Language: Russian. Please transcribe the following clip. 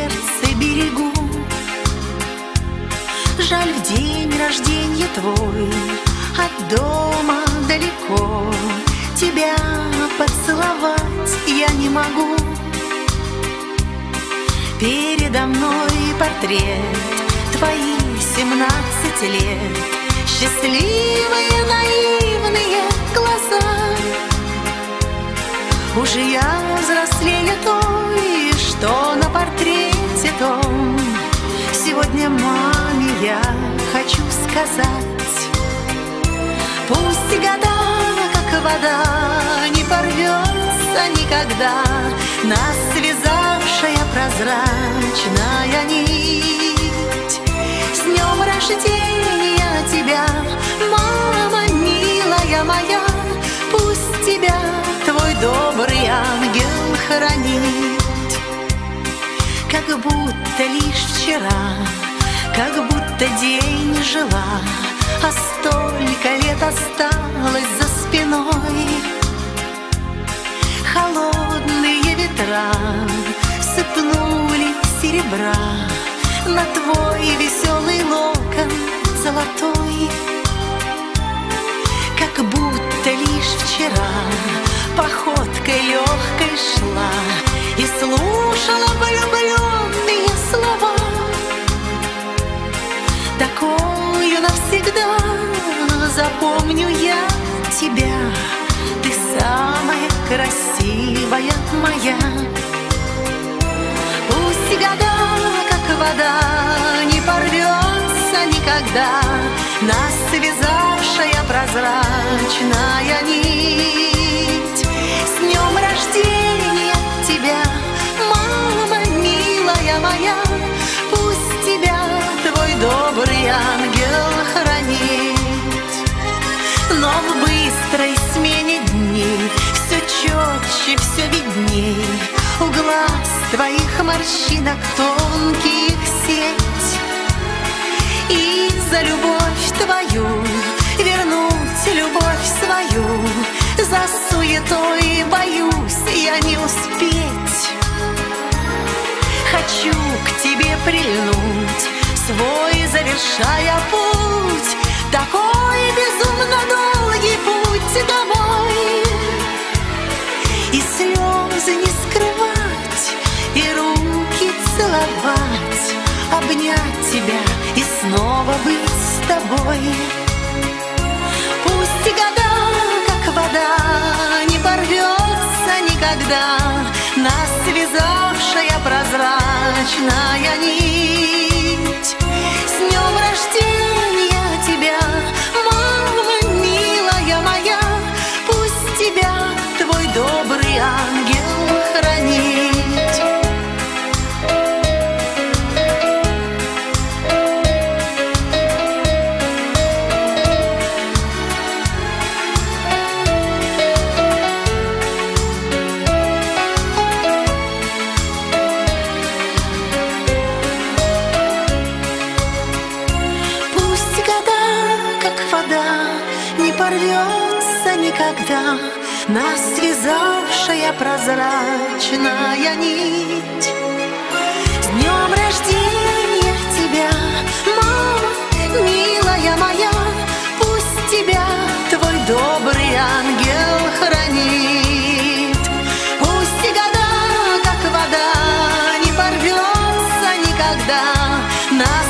сердце берегу. Жаль, в день рождения твой от дома далеко, тебя поцеловать я не могу. Передо мной портрет, твои 17 лет, счастливые наивные глаза. Уже я взрослее той, что на портрете том. Сегодня маме я хочу сказать: пусть года, как вода, не порвется никогда нас связавшая прозрачная нить. С днем рождения тебя, мама милая моя, пусть тебя твой добрый ангел хранит. Как будто лишь вчера, как будто день жила, а столько лет осталось за спиной. Холодные ветра сыпнули серебра на твой веселый локон золотой. Как будто лишь вчера походкой легкой шла и слушала влюбленные слова. Такую навсегда запомню я тебя, ты самая красивая моя. Пусть года, как вода, не порвется никогда нас связавшая прозрачная нить. С днем рождения тебя, мама милая моя, пусть тебя твой добрый ангел хранит. Но в быстрой смене дней все четче, все видней у глаз твоих морщинок тонких сеть. И за любовь твою вернуть любовь свою, за суетой боюсь я не успеть. Хочу к тебе прильнуть, свой завершая путь, такой безумно долгий путь домой. И слезы не скрывать, и руки целовать, обнять тебя и снова быть с тобой. Пусть года, как вода, не порвется никогда нас связавшая прозрачная нить. С днем рождения тебя, мама милая моя, пусть тебя твой добрый ангел хранит. Порвется никогда нас связавшая прозрачная нить. С днем рождения тебя, мама милая моя, пусть тебя твой добрый ангел хранит. Пусть года, как вода, не порвется никогда нас